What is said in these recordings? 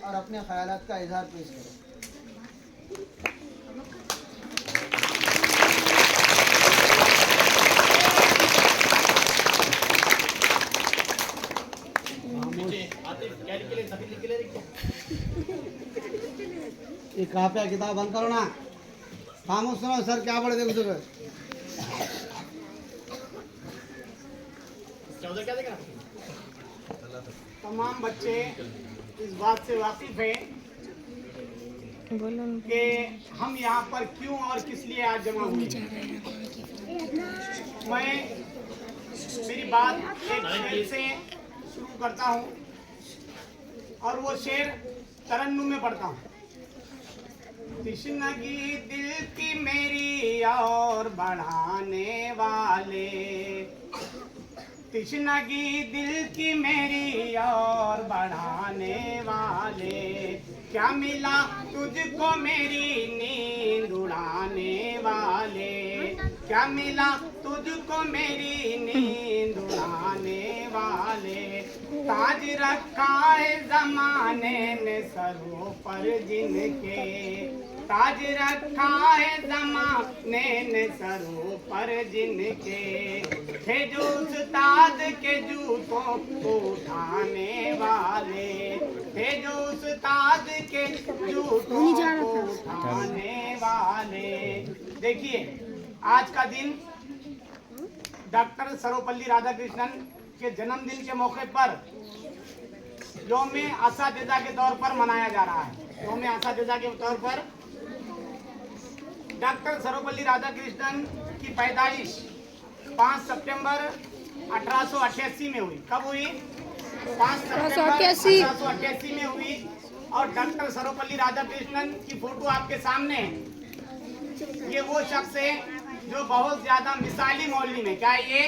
और अपने ख्यालात का इजहार पेश करें। ये काफिया किताब बंद करो ना, खामोश सुनो। सर क्या पढ़े थे कुछ? तमाम बच्चे इस बात से वाकिफ हैं कि हम यहाँ पर क्यों और किस लिए आज जमा हुए। मैं मेरी बात एक शेर से शुरू करता हूँ और वो शेर तरन्नुम में पढ़ता हूँ। तिश्नगी दिल की मेरी और बढ़ाने वाले, तिश्नगी दिल की मेरी और बढ़ाने वाले, क्या मिला तुझको मेरी नींद उड़ाने वाले, क्या मिला तुझको मेरी नींद उड़ाने वाले। ताज रखा है ज़माने ने सरों पर जिनके, ताज रखा है ज़माने ने सरों पर जिनके, थे जो उस्ताद के जूतों को उठाने वाले, थे जो उस्ताद के जूतों को उठाने वाले। देखिए, आज का दिन डॉक्टर सर्वपल्ली राधाकृष्णन के जन्मदिन के मौके पर यौम असातिज़ा के तौर पर मनाया जा रहा है। यौम असातिज़ा के तौर पर डॉक्टर सर्वपल्ली राधाकृष्णन की पैदाइश 5 सितंबर 1888 में हुई। कब हुई? 5 सितंबर 1888 में हुई। और डॉक्टर सर्वपल्ली राधाकृष्णन की फोटो आपके सामने है। ये वो शख्स है जो बहुत ज्यादा मिसाली मौलवी में, क्या है ये?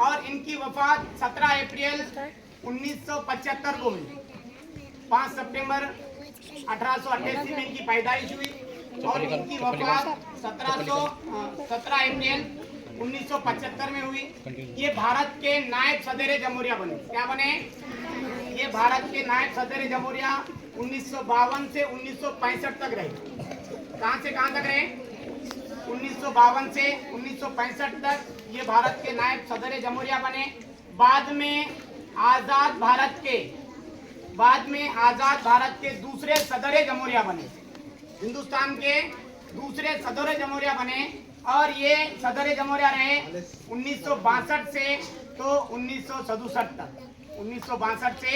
और इनकी वफात 17 अप्रैल 1975 को हुई। 5 सितंबर 1888 में इनकी पैदाइश हुई और इनकी वफात 17 अप्रैल 1975 में हुई। ये भारत के नायब सदर जमहूरिया बने। क्या बने? ये भारत के नायब सदर जमहूरिया 1952 से 1965 तक रहे। कहाँ से कहाँ तक रहे? 1952 से 1965 तक ये भारत के नायब सदर जमहूरिया बने। बाद में आजाद भारत के दूसरे सदर जमहूरिया बने। हिंदुस्तान के दूसरे सदर जमहूरिया बने और ये सदर जमहूरिया रहे 1962 से तो 1967 तक। 1962 से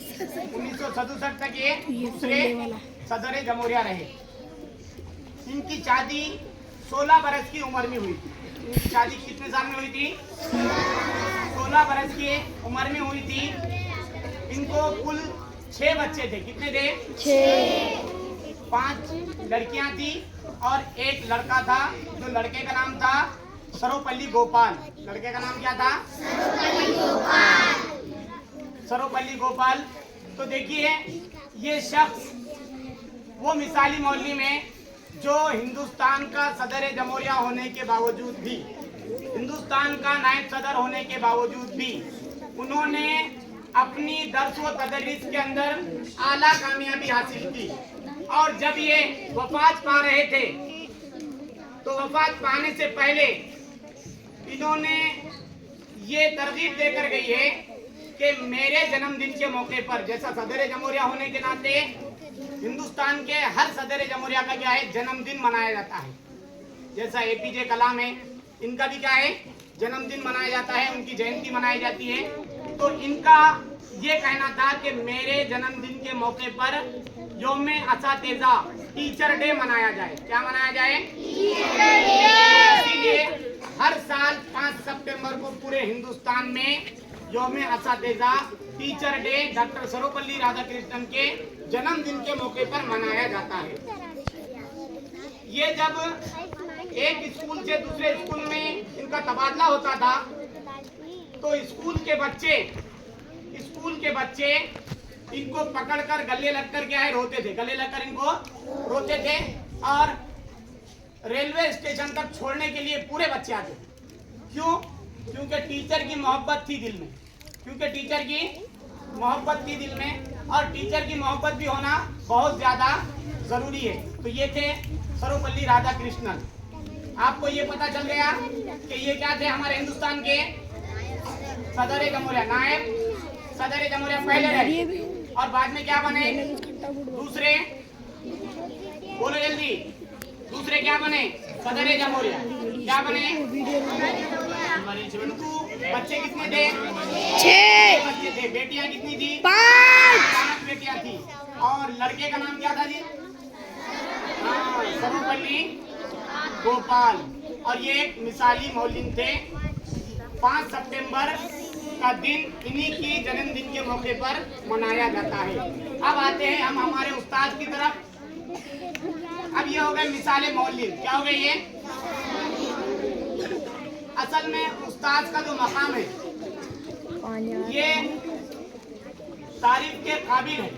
1967 तक ये दूसरे सदर जमहूरिया रहे। इनकी शादी 16 बरस की उम्र में हुई थी। इनकी शादी कितने साल में हुई थी? 16 बरस की उम्र में हुई थी। इनको कुल 6 बच्चे थे। कितने थे? 6। 5 लड़कियां थी और 1 लड़का था। जो लड़के का नाम था सर्वपल्ली गोपाल। लड़के का नाम क्या था? सर्वपल्ली गोपाल। तो देखिए, ये शख्स वो मिसाली मौलवी में जो हिंदुस्तान का सदर जमहूरिया होने के बावजूद भी, हिंदुस्तान का नायब सदर होने के बावजूद भी उन्होंने अपनी दर्स व तदरीस के अंदर आला कामयाबी हासिल की। और जब ये वफात पा रहे थे तो वफात पाने से पहले इन्होंने ये तरगीब देकर गई है कि मेरे जन्मदिन के मौके पर, जैसा सदर जमहूरिया होने के नाते हिंदुस्तान के हर सदर जमहूरिया का क्या है? जन्मदिन मनाया जाता है। जैसा एपीजे कलाम है, इनका भी क्या है? जन्मदिन मनाया जाता है, उनकी जयंती मनाई जाती है। तो इनका ये कहना था कि मेरे जन्मदिन के मौके पर यौम असातिज़ा टीचर डे मनाया जाए। क्या मनाया जाए? इसीलिए हर साल 5 सितंबर को पूरे हिंदुस्तान में यौम असातिज़ा teacher day doctor Sarvepalli Radhakrishnan के जन्मदिन के मौके पर मनाया जाता है। ये जब एक स्कूल से दूसरे स्कूल में इनका तबादला होता था तो स्कूल के बच्चे इनको पकड़कर गले लगकर क्या है? रोते थे। गले लगकर इनको रोते थे और रेलवे स्टेशन तक छोड़ने के लिए पूरे बच्चे आते थे। क्यों? क्योंकि टीचर की मोहब्बत थी दिल में। क्योंकि टीचर की मोहब्बत थी दिल में। और टीचर की मोहब्बत भी होना बहुत ज्यादा जरूरी है। तो ये थे सर्वपल्ली राधाकृष्णन। आपको ये पता चल गया कि ये क्या थे, हमारे हिंदुस्तान के सदर जमहूरिया, नायब सदर जमहूरिया पहले रहे और बाद में क्या बने, दूसरे, बोलो जल्दी, दूसरे क्या बने, सदर जमहूरिया क्या बने। बच्चे कितने थे, 6 बच्चे थे। बेटियां कितनी थी, 5 बेटियां थी। और लड़के का नाम क्या था जी, सर्वपल्ली गोपाल। और ये एक मिसाली मौलिन थे। 5 सितंबर का दिन इन्हीं की जन्मदिन के मौके पर मनाया जाता है। अब आते हैं हम हमारे उस्ताद की तरफ। अब ये हो गए मिसाले मौलिन। क्या हो गए ये, असल में उस्ताद का जो मकाम है ये तारीफ के काबिल है,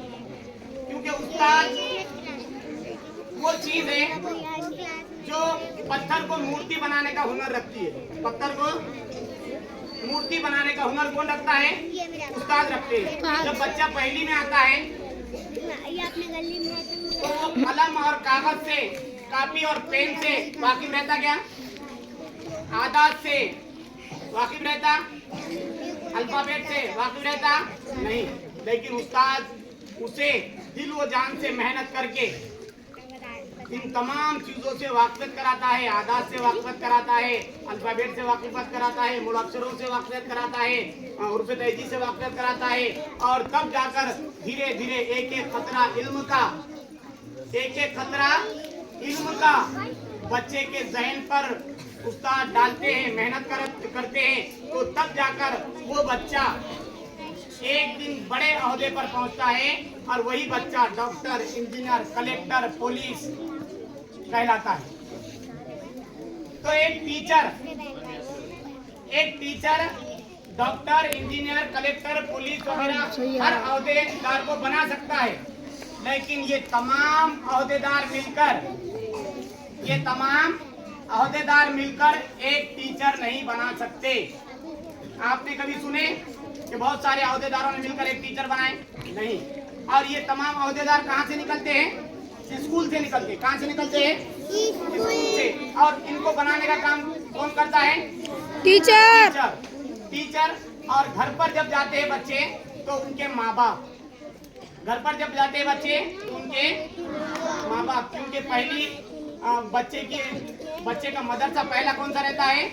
क्योंकि उस्ताद वो चीज है जो पत्थर को मूर्ति बनाने का हुनर रखती है। पत्थर को मूर्ति बनाने का हुनर कौन रखता है, उस्ताद रखते हैं। जब बच्चा पहली में आता है तो कलम और कागज से, कॉपी और पेन से वाकिफ रहता, क्या आदात से वाकिफ रहता, अल्फाबेट से वाकिफ रहता नहीं। लेकिन उस्ताद उसे दिल व जान से मेहनत करके इन तमाम चीजों से वाकिफियत कराता है। आदात से वाकिफियत कराता है, अल्फाबेट से वाकिफियत कराता है, मूल अक्षरों से वाकिफियत कराता है, उर्फ तहजीब से वाकिफियत कराता है। और तब जाकर धीरे धीरे एक एक खतरा इल्म का बच्चे के जहन पर उस्ताद डालते हैं, मेहनत करते हैं। तो तब जाकर वो बच्चा एक दिन बड़े ओहदे पर पहुंचता है और वही बच्चा डॉक्टर, इंजीनियर, कलेक्टर, पुलिस कहलाता है। तो एक teacher doctor, engineer, collector, police वगैरह हर ओहदेदार को बना सकता है, लेकिन ये तमाम ओहदेदार मिलकर एक टीचर नहीं बना सकते। आपने कभी सुने कि बहुत सारे ओहदेदारों ने मिलकर एक टीचर बनाए? नहीं। और ये तमाम ओहदेदार कहाँ से निकलते हैं? स्कूल से निकलते हैं। कहाँ से निकलते हैं? स्कूल से। और इनको बनाने का काम कौन करता है? टीचर। और घर पर जब जाते हैं बच्चे तो उनके माँ बाप, क्योंकि पहली बच्चे का मदरसा पहला कौन सा रहता है?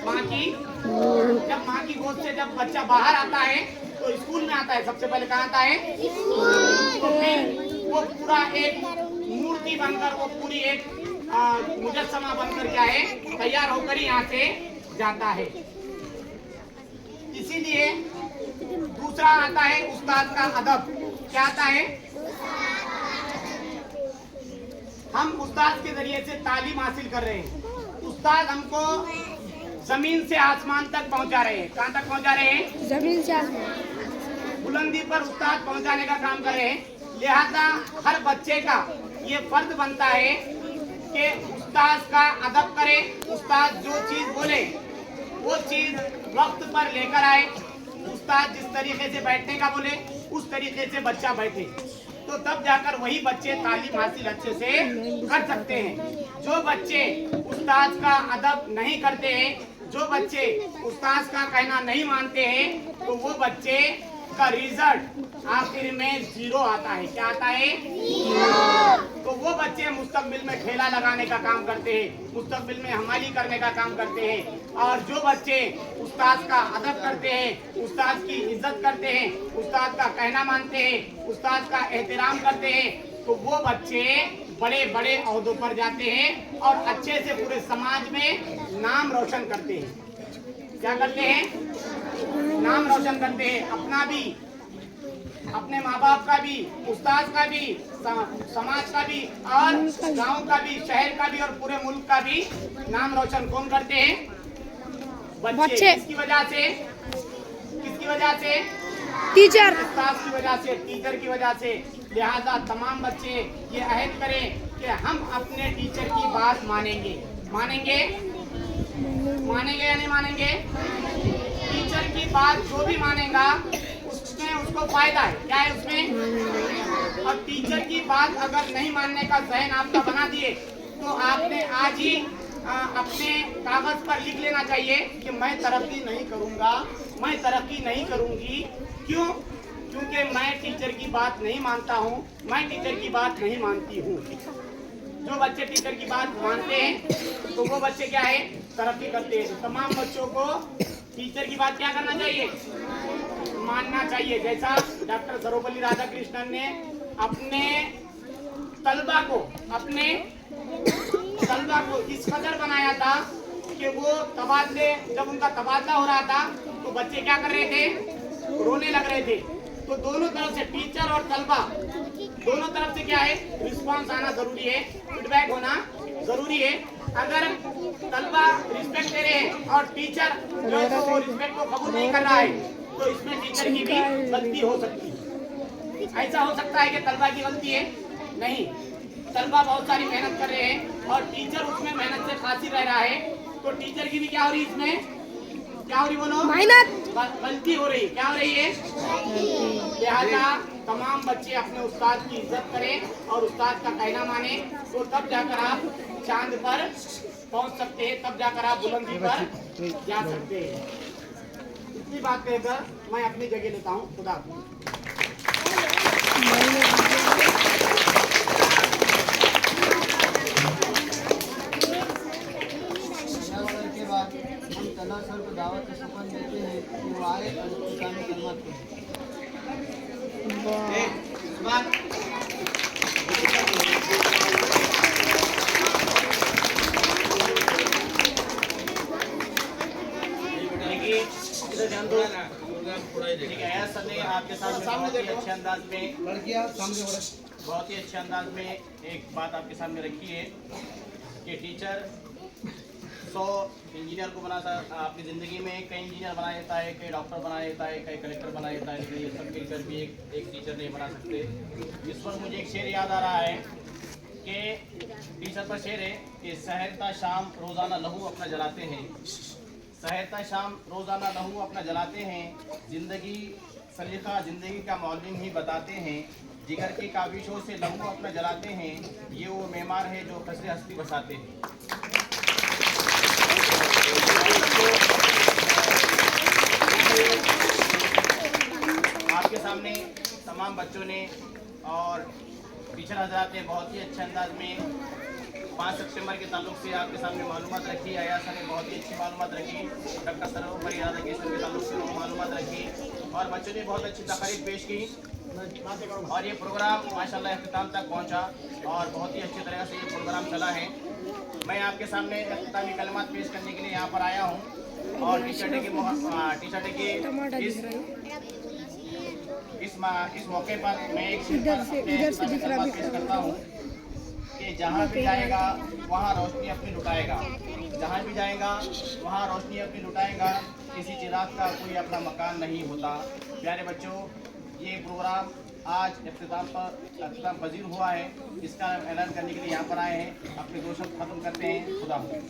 माँ की। जब माँ की गोद से जब बच्चा बाहर आता है तो स्कूल में आता है। सबसे पहले कहाँ आता है? तो फिर वो पूरा एक मूर्ति बनकर, वो पूरी एक मुजस्समा बनकर क्या है, तैयार होकर ही यहाँ से जाता है। इसीलिए दूसरा आता है उस्ताद का अदब। क्या आता है? हम उस्ताद के जरिए से तालीम हासिल कर रहे हैं। उस्ताद हमको जमीन से आसमान तक पहुंचा रहे हैं। कहाँ तक पहुंचा रहे हैं? जमीन से आसमान, बुलंदी पर उस्ताद पहुंचाने का काम कर रहे हैं। लिहाजा हर बच्चे का ये फर्ज बनता है कि उस्ताद का अदब करे। उस्ताद जो चीज बोले वो चीज वक्त पर लेकर आए। उस्ताद जिस तरीके से बैठने का बोले उस तरीके से बच्चा बैठे, तो तब जाकर वही बच्चे तालीम हासिल अच्छे से कर सकते हैं। जो बच्चे उस्ताद का अदब नहीं करते हैं, जो बच्चे उस्ताद का कहना नहीं मानते हैं, तो वो बच्चे का रिजल्ट आखिर में 0 आता है। क्या आता है? 0। तो वो बच्चे मुस्तकबिल में ठेला लगाने का काम करते हैं, मुस्तकबिल में हमाली करने का काम करते हैं। और जो बच्चे उस्ताद का अदब करते हैं, उस्ताद की इज्जत करते हैं, उस्ताद का कहना मानते हैं, उस्ताद का एहतराम करते हैं, तो वो बच्चे बड़े बड़े ओहदों पर जाते हैं और अच्छे से पूरे समाज में नाम रोशन करते हैं। क्या करते हैं? नाम रोशन करते हैं। अपना भी, अपने माँ बाप का भी, उस्ताद का भी, समाज का भी, और गांव का भी, शहर का भी, और पूरे मुल्क का भी नाम रोशन कौन करते हैं? बच्चे। किसकी वजह से? टीचर। उस्ताद की वजह से, टीचर की वजह से। लिहाजा तमाम बच्चे ये अहद करें कि हम अपने टीचर की बात मानेंगे। मानेंगे या नहीं मानेंगे? टीचर की बात जो भी मानेगा उसमें उसमें उसको फायदा है। क्या है उसमें? अब टीचर की बात अगर नहीं मानने का जहन आपका बना दिए तो आपने आज ही अपने कागज पर लिख लेना चाहिए कि मैं तरक्की नहीं करूंगा, मैं तरक्की नहीं करूंगी। क्यों? क्योंकि मैं टीचर की बात नहीं मानता हूँ, मैं टीचर की बात नहीं मानती हूँ। जो बच्चे टीचर की बात मानते हैं तो वो बच्चे क्या है? तरक्की करते हैं। तो तमाम बच्चों को टीचर की बात क्या करना चाहिए? मानना चाहिए। जैसा डॉक्टर सर्वपल्ली राधाकृष्णन ने अपने तलबा को इस कदर बनाया था कि वो तबादले, जब उनका तबादला हो रहा था तो बच्चे क्या कर रहे थे? रोने लग रहे थे। तो दोनों तरफ से, टीचर और तलबा दोनों तरफ से क्या है? रिस्पांस आना जरूरी है, फीडबैक होना जरूरी है। अगर तलबा रिस्पेक्ट दे रहे हैं और टीचर जो है तो वो रिस्पेक्ट को कबूल नहीं कर रहा है तो इसमें टीचर की भी गलती हो सकती है। ऐसा हो सकता है कि तलबा की गलती है? नहीं, तलबा बहुत सारी मेहनत कर रहे हैं और टीचर उसमें मेहनत से कासिर रह रहा है तो टीचर की भी क्या हो रही है? इसमें क्या हो रही? बोलो, गलती हो रही। क्या हो रही है? लिहाजा तमाम बच्चे अपने उस्ताद की इज्जत करें और उस्ताद का कहना माने, तो तब जाकर आप चांद पर पहुंच सकते हैं, तब जाकर आप बुलंदी पर जा सकते हैं। इतनी बात कहकर मैं अपनी जगह लेता हूँ। खुदा हाफिज़। के बाद हम तला सर को दावत का सपन देते हैं कि वो आए और इस्लामी खिदमत आपके सामने अच्छे अंदाज में लड़कियां सामने बहुत ही अच्छे अंदाज में एक बात आपके सामने रखी है कि टीचर 100 इंजीनियर को बना अपनी ज़िंदगी में कई इंजीनियर बना देता है, कई डॉक्टर बना देता है, कई कलेक्टर बना देता है, लेकिन ये सब मिलकर भी एक टीचर नहीं बना सकते। इस पर मुझे एक शेर याद आ रहा है कि टीचर पर शेर है कि सहरता शाम रोज़ाना लहू अपना जलाते हैं, सहरता शाम रोज़ाना लहू अपना जलाते हैं, ज़िंदगी सलीका ज़िंदगी का मौलिम ही बताते हैं, जिगर की काविशों से लहू अपना जलाते हैं, ये वो मेमार है जो कसरे हस्ती बसाते हैं। आपके सामने तमाम बच्चों ने और टीचर हजरात ने बहुत ही अच्छे अंदाज में 5 सितंबर के ताल्लुक से आपके सामने मालूमात रखी। आया सर ने बहुत ही अच्छी मालूमात रखी, डॉक्टर सर्वपल्ली राधाकृष्णन के ताल्लुक से मालूमात रखी और बच्चों ने बहुत अच्छी तकारीर पेश की और ये प्रोग्राम माशाल्लाह इख्तिताम तक पहुंचा और बहुत ही अच्छी तरह से ये प्रोग्राम चला है। मैं आपके सामने इख्तितामी कलमात पेश करने के लिए यहाँ पर आया हूँ और टीचर डे के इस मौके पर मैं एक कलमात पेश करता हूँ कि जहाँ भी जाएगा वहाँ रोशनी अपनी लुटाएगा, जहाँ भी जाएगा वहाँ रोशनी अपनी लुटाएगा, किसी चिराग का कोई अपना मकान नहीं होता। प्यारे बच्चों, ये प्रोग्राम आज इख्तिताम पजीर हुआ है, इसका ऐलान करने के लिए यहाँ पर आए हैं। अपने दो शब्द खत्म करते हैं। खुदा हाफिज़।